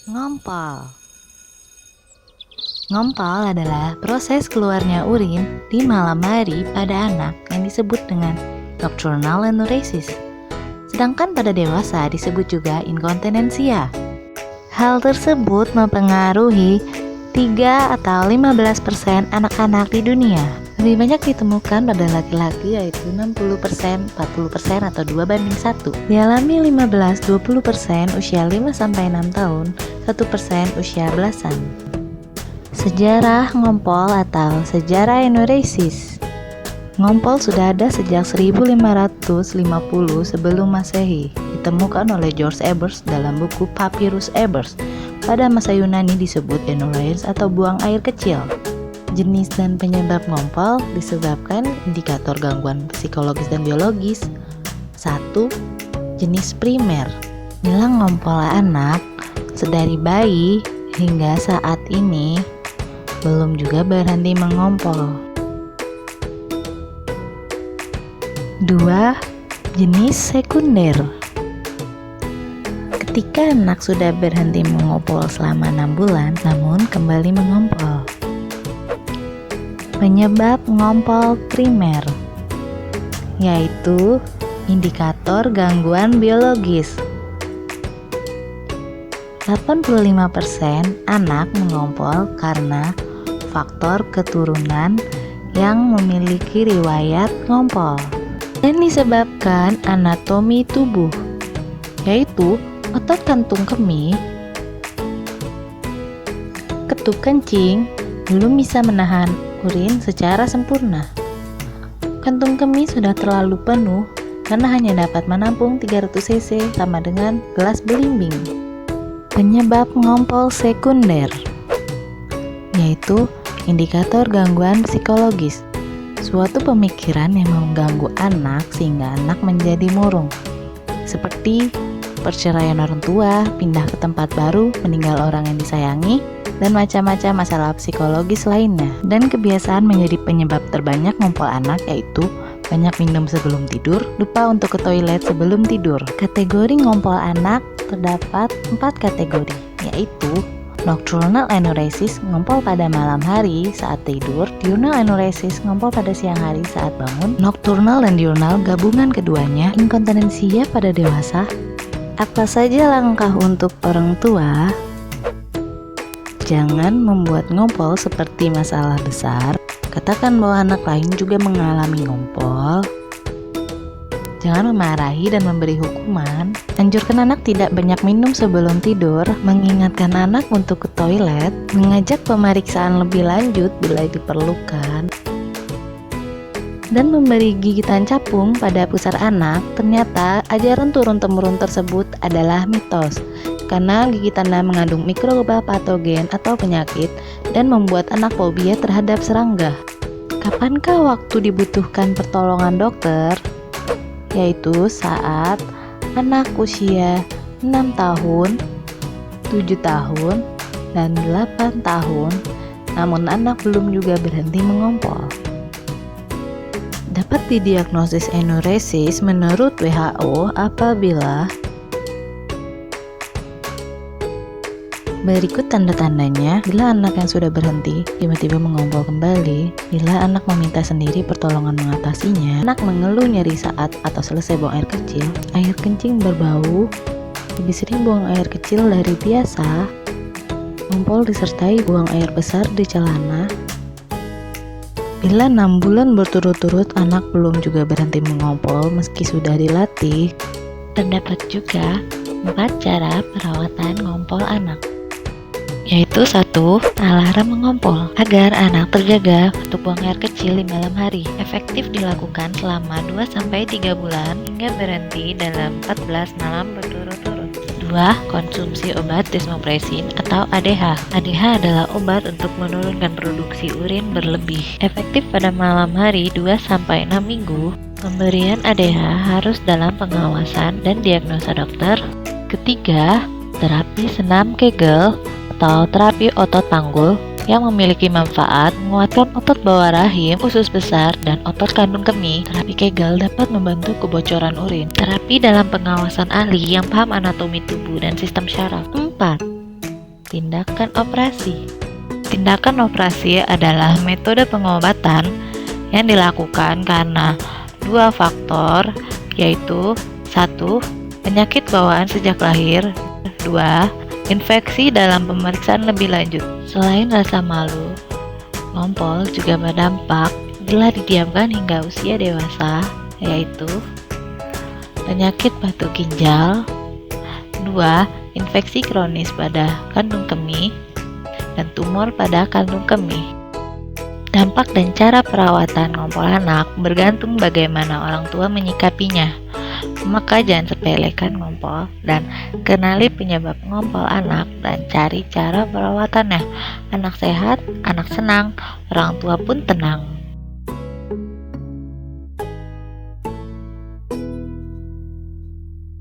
Ngompol. Ngompol adalah proses keluarnya urin di malam hari pada anak yang disebut dengan nocturnal enuresis. Sedangkan pada dewasa disebut juga inkontinensia. Hal tersebut mempengaruhi 3 atau 15% anak-anak di dunia. Lebih banyak ditemukan pada laki-laki yaitu 60%, 40% atau 2:1. Dialami 15-20% usia 5-6 tahun, 1% usia belasan. Sejarah ngompol atau sejarah enuresis. Ngompol sudah ada sejak 1550 sebelum Masehi. Ditemukan oleh George Ebers dalam buku Papyrus Ebers. Pada masa Yunani disebut enuresis atau buang air kecil. Jenis dan penyebab ngompol disebabkan indikator gangguan psikologis dan biologis. 1. Jenis primer. Bila ngompol anak sedari bayi hingga saat ini belum juga berhenti mengompol. 2. Jenis sekunder. Ketika anak sudah berhenti mengompol selama 6 bulan namun kembali mengompol. Penyebab ngompol primer yaitu indikator gangguan biologis. 85% anak mengompol karena faktor keturunan yang memiliki riwayat ngompol dan disebabkan anatomi tubuh, yaitu otot kantung kemih, ketuk kencing belum bisa menahan urin secara sempurna. Kantung kemih sudah terlalu penuh karena hanya dapat menampung 300 cc sama dengan gelas belimbing. Penyebab ngompol sekunder yaitu indikator gangguan psikologis, suatu pemikiran yang mengganggu anak sehingga anak menjadi murung, seperti perceraian orang tua, pindah ke tempat baru, meninggal orang yang disayangi, dan macam-macam masalah psikologis lainnya. Dan kebiasaan menjadi penyebab terbanyak ngompol anak yaitu banyak minum sebelum tidur, lupa untuk ke toilet sebelum tidur. Kategori ngompol anak terdapat 4 kategori, yaitu nocturnal enuresis, ngompol pada malam hari saat tidur; diurnal enuresis, ngompol pada siang hari saat bangun; nocturnal dan diurnal, gabungan keduanya; inkontinensia pada dewasa. Apa saja langkah untuk orang tua? Jangan membuat ngompol seperti masalah besar. Katakan bahwa anak lain juga mengalami ngompol. Jangan memarahi dan memberi hukuman. Anjurkan anak tidak banyak minum sebelum tidur, mengingatkan anak untuk ke toilet, mengajak pemeriksaan lebih lanjut bila diperlukan, dan memberi gigitan capung pada pusar anak. Ternyata ajaran turun-temurun tersebut adalah mitos, karena gigitannya mengandung mikroba patogen atau penyakit dan membuat anak fobia terhadap serangga. Kapankah waktu dibutuhkan pertolongan dokter? Yaitu saat anak usia 6 tahun, 7 tahun, dan 8 tahun, namun anak belum juga berhenti mengompol. Dapat didiagnosis enuresis menurut WHO apabila berikut tanda-tandanya: bila anak yang sudah berhenti tiba-tiba mengompol kembali, bila anak meminta sendiri pertolongan mengatasinya, anak mengeluh nyeri saat atau selesai buang air kecil, air kencing berbau, lebih sering buang air kecil dari biasa, ngompol disertai buang air besar di celana. Bila 6 bulan berturut-turut anak belum juga berhenti mengompol meski sudah dilatih. Terdapat juga 4 cara perawatan ngompol anak, yaitu 1. Alarm mengompol agar anak terjaga untuk buang air kecil di malam hari. Efektif dilakukan selama 2-3 bulan hingga berhenti dalam 14 malam berturut-turut. 2. Konsumsi obat desmopresin atau ADH. ADH adalah obat untuk menurunkan produksi urin berlebih. Efektif pada malam hari 2-6 minggu. Pemberian ADH harus dalam pengawasan dan diagnosa dokter. Ketiga, terapi senam Kegel atau terapi otot panggul yang memiliki manfaat menguatkan otot bawah rahim, usus besar, dan otot kandung kemih. Terapi Kegel dapat membantu kebocoran urin. Terapi dalam pengawasan ahli yang paham anatomi tubuh dan sistem syaraf. 4. Tindakan operasi. Tindakan operasi adalah metode pengobatan yang dilakukan karena dua faktor, yaitu 1. Penyakit bawaan sejak lahir. 2. Infeksi dalam pemeriksaan lebih lanjut. Selain rasa malu, ngompol juga berdampak bila didiamkan hingga usia dewasa, yaitu penyakit batu ginjal. 2. Infeksi kronis pada kandung kemih dan tumor pada kandung kemih. Dampak dan cara perawatan ngompol anak bergantung bagaimana orang tua menyikapinya. Maka jangan sepelekan ngompol dan kenali penyebab ngompol anak dan cari cara perawatannya. Anak sehat, anak senang, orang tua pun tenang.